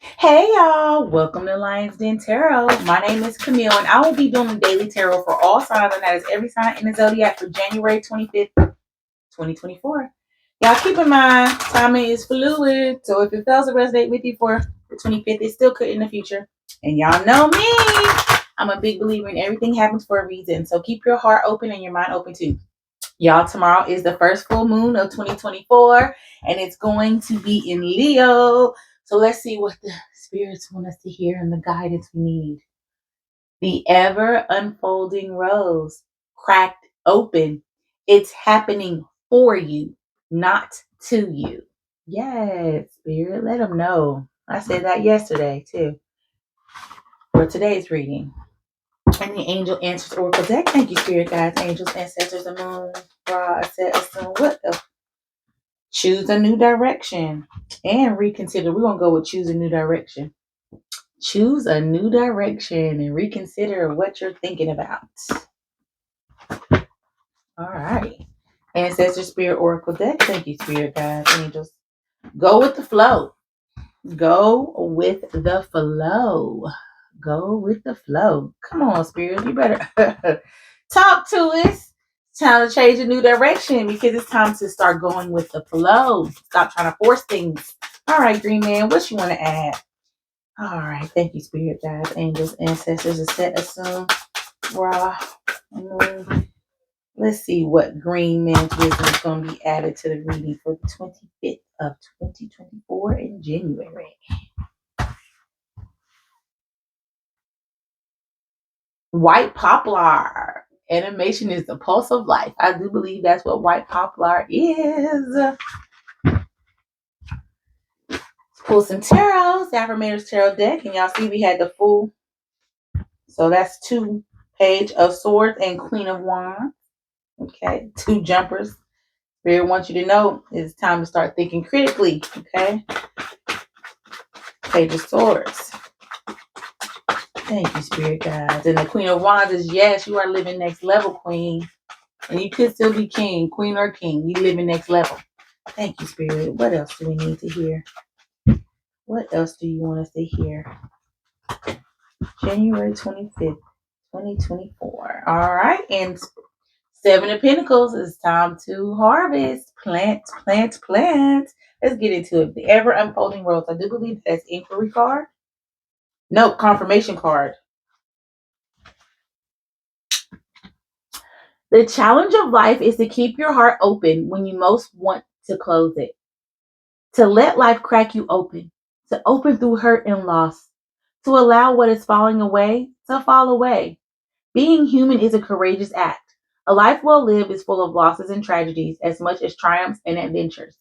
Hey y'all, welcome to Lions Den Tarot. My name is Camille and I will be doing the daily tarot for all signs, and that is every sign in the zodiac for January 25th, 2024. Y'all keep in mind, timing is fluid, so if it fails to resonate with you for the 25th, it still could in the future. And y'all know me, I'm a big believer in everything happens for a reason, so keep your heart open and your mind open too. Y'all, tomorrow is the first full moon of 2024, and it's going to be in Leo. So let's see what the spirits want us to hear and the guidance we need. The ever unfolding rose cracked open. It's happening for you, not to you. Yes, spirit, let them know. I said that yesterday too, for today's reading. And the angel answers oracle deck. Thank you, spirit guides, angels, ancestors, the moon, Ra, set, assume. What the? Choose a new direction and reconsider. We're going to go with choose a new direction. Choose a new direction and reconsider what you're thinking about. All right. Ancestor Spirit Oracle deck. Thank you, Spirit Guides, Angels. Go with the flow. Go with the flow. Go with the flow. Come on, Spirit. You better talk to us. It's time to change a new direction because it's time to start going with the flow. Stop trying to force things. All right, Green Man, what you want to add? All right. Thank you, Spirit Guides, Angels, Ancestors, a set, assume, raw. Let's see what Green Man's wisdom is going to be added to the reading for the 25th of 2024 in January. White poplar. Animation is the pulse of life. I do believe that's what white poplar is. Pull some tarots, affirmators tarot deck, and y'all see we had the full. So that's two page of swords and queen of wands. Okay, two jumpers. Spirit wants you to know it's time to start thinking critically. Okay, page of swords. Thank you, Spirit guides. And the Queen of Wands is, yes, you are living next level, Queen. And you could still be king, queen or king. You living next level. Thank you, Spirit. What else do we need to hear? What else do you want us to hear? January 25th, 2024. All right. And Seven of Pentacles, it's time to harvest. Plant, plant, plant. Let's get into it. The ever unfolding rose. I do believe that's inquiry card. No, confirmation card. The challenge of life is to keep your heart open when you most want to close it. To let life crack you open. To open through hurt and loss. To allow what is falling away to fall away. Being human is a courageous act. A life well lived is full of losses and tragedies as much as triumphs and adventures.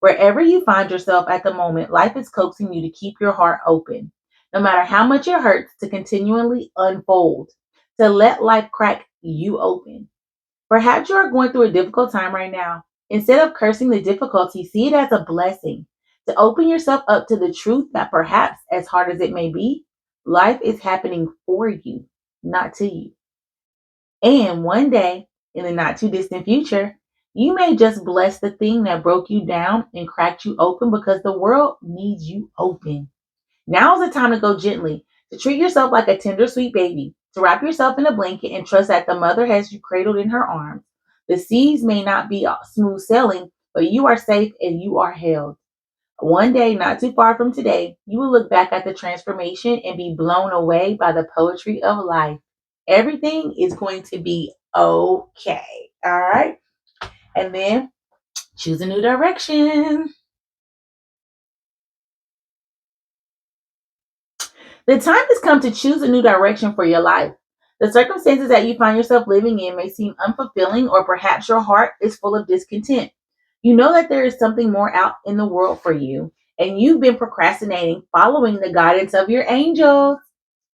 Wherever you find yourself at the moment, life is coaxing you to keep your heart open. No matter how much it hurts, to continually unfold. To let life crack you open. Perhaps you are going through a difficult time right now. Instead of cursing the difficulty, see it as a blessing. To open yourself up to the truth that perhaps, as hard as it may be, life is happening for you, not to you. And one day, in the not too distant future, you may just bless the thing that broke you down and cracked you open because the world needs you open. Now is the time to go gently, to treat yourself like a tender, sweet baby, to wrap yourself in a blanket and trust that the mother has you cradled in her arms. The seas may not be smooth sailing, but you are safe and you are held. One day, not too far from today, you will look back at the transformation and be blown away by the poetry of life. Everything is going to be okay. All right. And then choose a new direction. The time has come to choose a new direction for your life. The circumstances that you find yourself living in may seem unfulfilling, or perhaps your heart is full of discontent. You know that there is something more out in the world for you, and you've been procrastinating, following the guidance of your angels.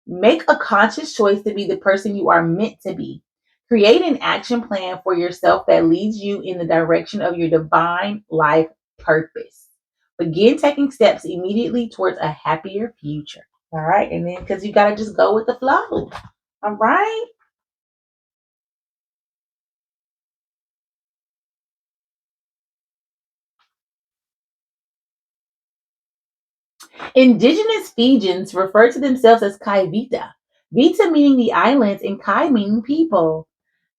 Make a conscious choice to be the person you are meant to be. Create an action plan for yourself that leads you in the direction of your divine life purpose. Begin taking steps immediately towards a happier future. All right. And then, because you got to just go with the flow. All right. Indigenous Fijians refer to themselves as Kai Vita. Vita meaning the islands and Kai meaning people.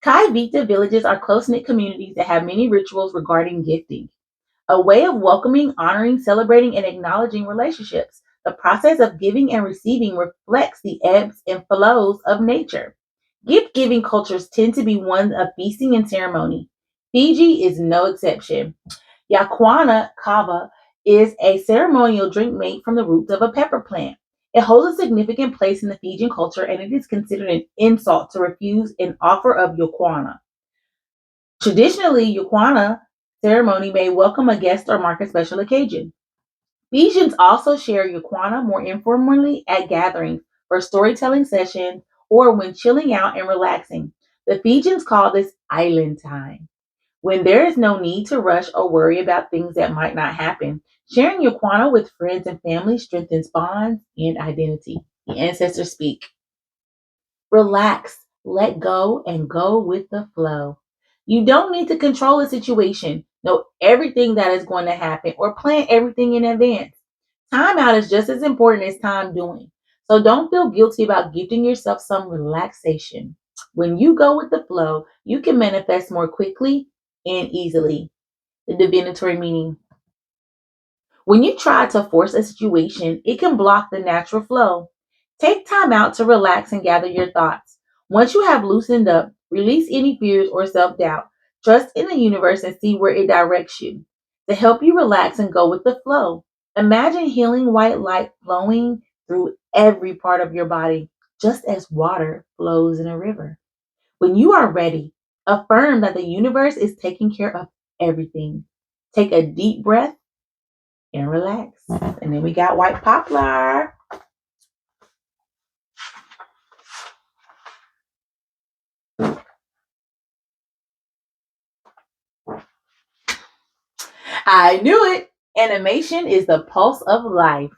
Kai Vita villages are close knit communities that have many rituals regarding gifting, a way of welcoming, honoring, celebrating, and acknowledging relationships. The process of giving and receiving reflects the ebbs and flows of nature. Gift giving cultures tend to be ones of feasting and ceremony. Fiji is no exception. Yakwana kava is a ceremonial drink made from the roots of a pepper plant. It holds a significant place in the Fijian culture and it is considered an insult to refuse an offer of yakwana. Traditionally, yakwana ceremony may welcome a guest or mark a special occasion. Fijians also share yakwana more informally at gatherings, for storytelling sessions, or when chilling out and relaxing. The Fijians call this island time. When there is no need to rush or worry about things that might not happen, sharing your quana with friends and family strengthens bonds and identity. The ancestors speak. Relax, let go, and go with the flow. You don't need to control a situation, know everything that is going to happen, or plan everything in advance. Time out is just as important as time doing. So don't feel guilty about gifting yourself some relaxation. When you go with the flow, you can manifest more quickly and easily. The divinatory meaning. When you try to force a situation, it can block the natural flow. Take time out to relax and gather your thoughts. Once you have loosened up, release any fears or self doubt. Trust in the universe and see where it directs you. To help you relax and go with the flow, imagine healing white light flowing through every part of your body, just as water flows in a river. When you are ready, affirm that the universe is taking care of everything. Take a deep breath and relax. And then we got white poplar. I knew it. Animation is the pulse of life.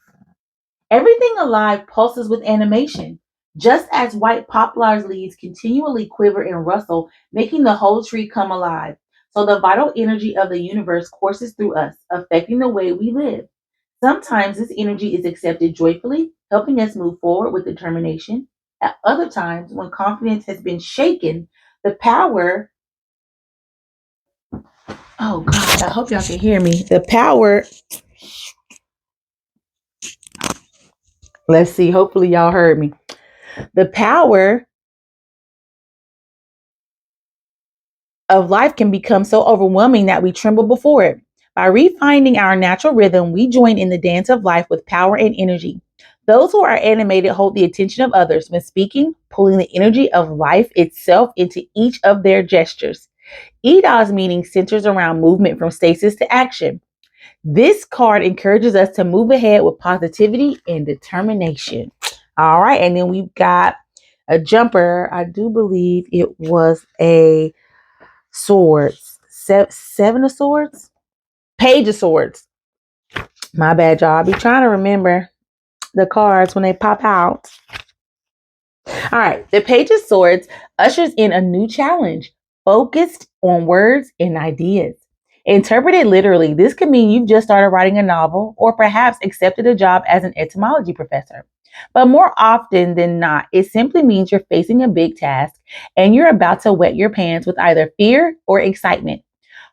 Everything alive pulses with animation, just as white poplar's leaves continually quiver and rustle, making the whole tree come alive. So the vital energy of the universe courses through us, affecting the way we live. Sometimes this energy is accepted joyfully, helping us move forward with determination. At other times, when confidence has been shaken, the power, oh God, I hope y'all can hear me. The power, let's see, hopefully y'all heard me. The power of life can become so overwhelming that we tremble before it. By refinding our natural rhythm, we join in the dance of life with power and energy. Those who are animated hold the attention of others when speaking, pulling the energy of life itself into each of their gestures. Ida's meaning centers around movement from stasis to action. This card encourages us to move ahead with positivity and determination. All right, and then we've got a jumper. I do believe it was a swords. Seven of swords? Page of swords. My bad, y'all. I'll be trying to remember the cards when they pop out. All right. The Page of Swords ushers in a new challenge focused on words and ideas. Interpreted literally, this could mean you've just started writing a novel or perhaps accepted a job as an etymology professor. But more often than not, it simply means you're facing a big task and you're about to wet your pants with either fear or excitement.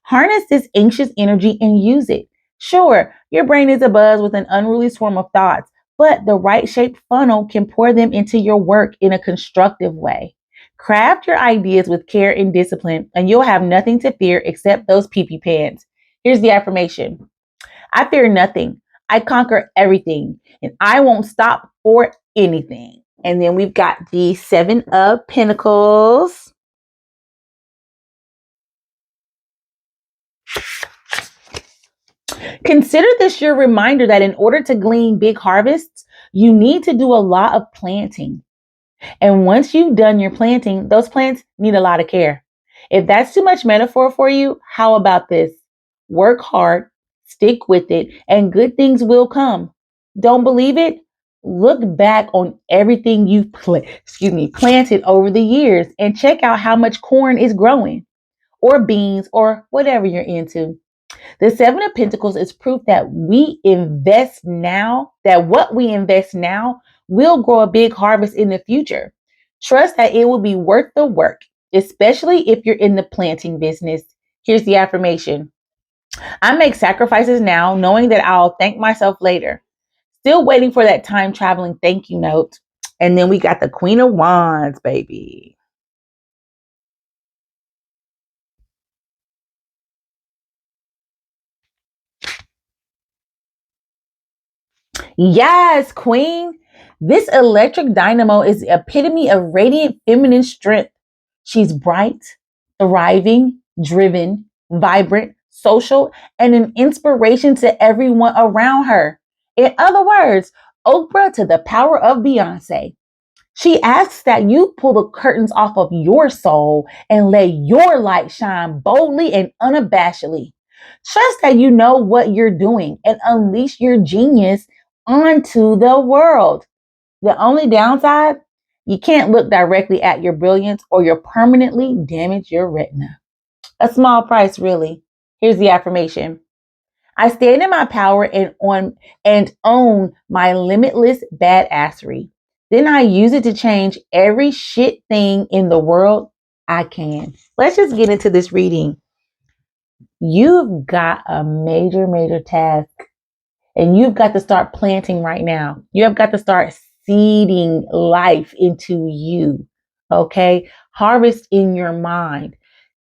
Harness this anxious energy and use it. Sure, your brain is abuzz with an unruly swarm of thoughts, but the right shaped funnel can pour them into your work in a constructive way. Craft your ideas with care and discipline, and you'll have nothing to fear except those pee-pee pants. Here's the affirmation: I fear nothing. I conquer everything, and I won't stop for anything. And then we've got the Seven of Pentacles. Consider this your reminder that in order to glean big harvests, you need to do a lot of planting. And once you've done your planting, those plants need a lot of care. If that's too much metaphor for you, how about this? Work hard, stick with it, and good things will come. Don't believe it? Look back on everything you've planted over the years and check out how much corn is growing, or beans, or whatever you're into. The Seven of Pentacles is proof that we invest now, that what we invest now will grow a big harvest in the future. Trust that it will be worth the work, especially if you're in the planting business. Here's the affirmation. I make sacrifices now, knowing that I'll thank myself later. Still waiting for that time traveling thank you note. And then we got the Queen of Wands, baby. Yes, Queen. This electric dynamo is the epitome of radiant feminine strength. She's bright, thriving, driven, vibrant, social, and an inspiration to everyone around her. In other words, Oprah to the power of Beyonce. She asks that you pull the curtains off of your soul and let your light shine boldly and unabashedly. Trust that you know what you're doing and unleash your genius onto the world. The only downside, you can't look directly at your brilliance or you'll permanently damage your retina. A small price, really. Here's the affirmation. I stand in my power and own my limitless badassery. Then I use it to change every shit thing in the world I can. Let's just get into this reading. You've got a major, major task, and you've got to start planting right now. You have got to start seeding life into you. Okay? Harvest in your mind.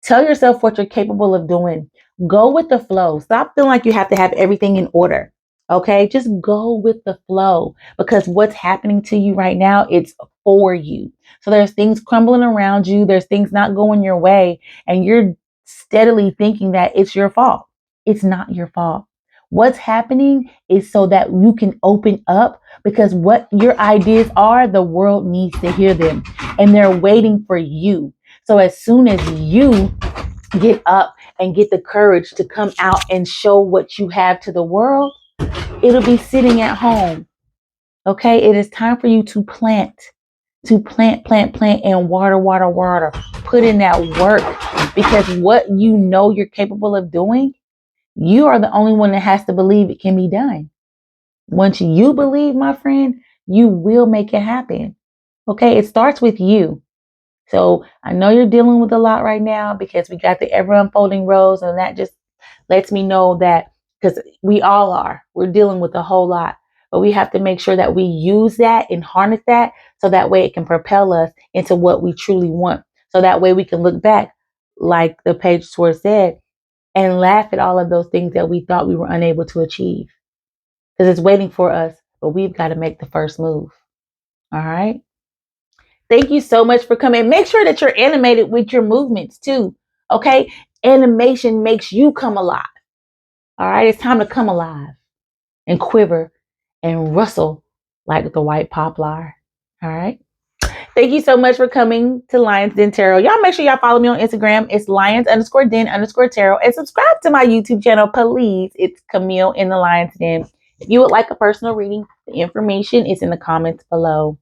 Tell yourself what you're capable of doing. Go with the flow. Stop feeling like you have to have everything in order. Okay? Just go with the flow because what's happening to you right now, it's for you. So there's things crumbling around you, there's things not going your way, and you're steadily thinking that it's your fault. It's not your fault. What's happening is so that you can open up because what your ideas are, the world needs to hear them and they're waiting for you. So as soon as you get up and get the courage to come out and show what you have to the world, it'll be sitting at home. Okay, it is time for you to plant, and water, water, water. Put in that work because what you know you're capable of doing, you are the only one that has to believe it can be done. Once you believe, my friend, you will make it happen. Okay, it starts with you. So I know you're dealing with a lot right now because we got the ever unfolding rose, and that just lets me know that because we all are, we're dealing with a whole lot. But we have to make sure that we use that and harness that so that way it can propel us into what we truly want. So that way we can look back, like the page sword said, and laugh at all of those things that we thought we were unable to achieve. Because it's waiting for us, but we've got to make the first move. All right. Thank you so much for coming. Make sure that you're animated with your movements too. Okay. Animation makes you come alive. All right. It's time to come alive and quiver and rustle like the white poplar. All right. Thank you so much for coming to Lions Den Tarot. Y'all make sure y'all follow me on Instagram. It's Lions_Den_Tarot. And subscribe to my YouTube channel, please. It's Camille in the Lions Den. If you would like a personal reading, the information is in the comments below.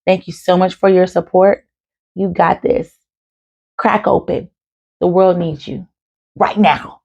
Thank you so much for your support. You got this. Crack open. The world needs you right now.